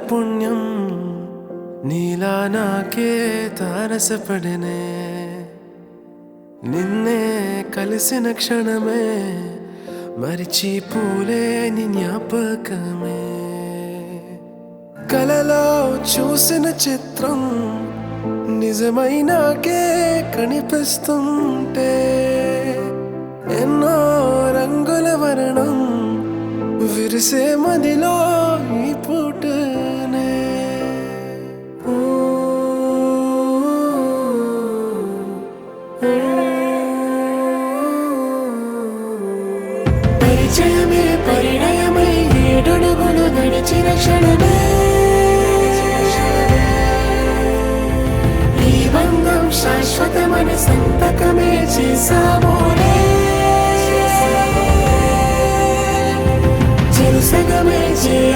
పుణ్యం నీలా నాకే తారసపడనే నిన్నే కలిసిన క్షణమే మరిచిపోలే నీ జ్ఞాపకమే కలలో చూసిన చిత్రం నిజమైనాకే కనిపిస్తుంటే ఎన్నో రంగుల వర్ణం విరిసే మదిలో ఈ పూటనే పరిచయమే పరిణయమై ఏడడుగులు నడిచిన క్షణమే ఈ బంధం శాశ్వతమని సంతకమే చేసామోలే చెరుసగమే చేయ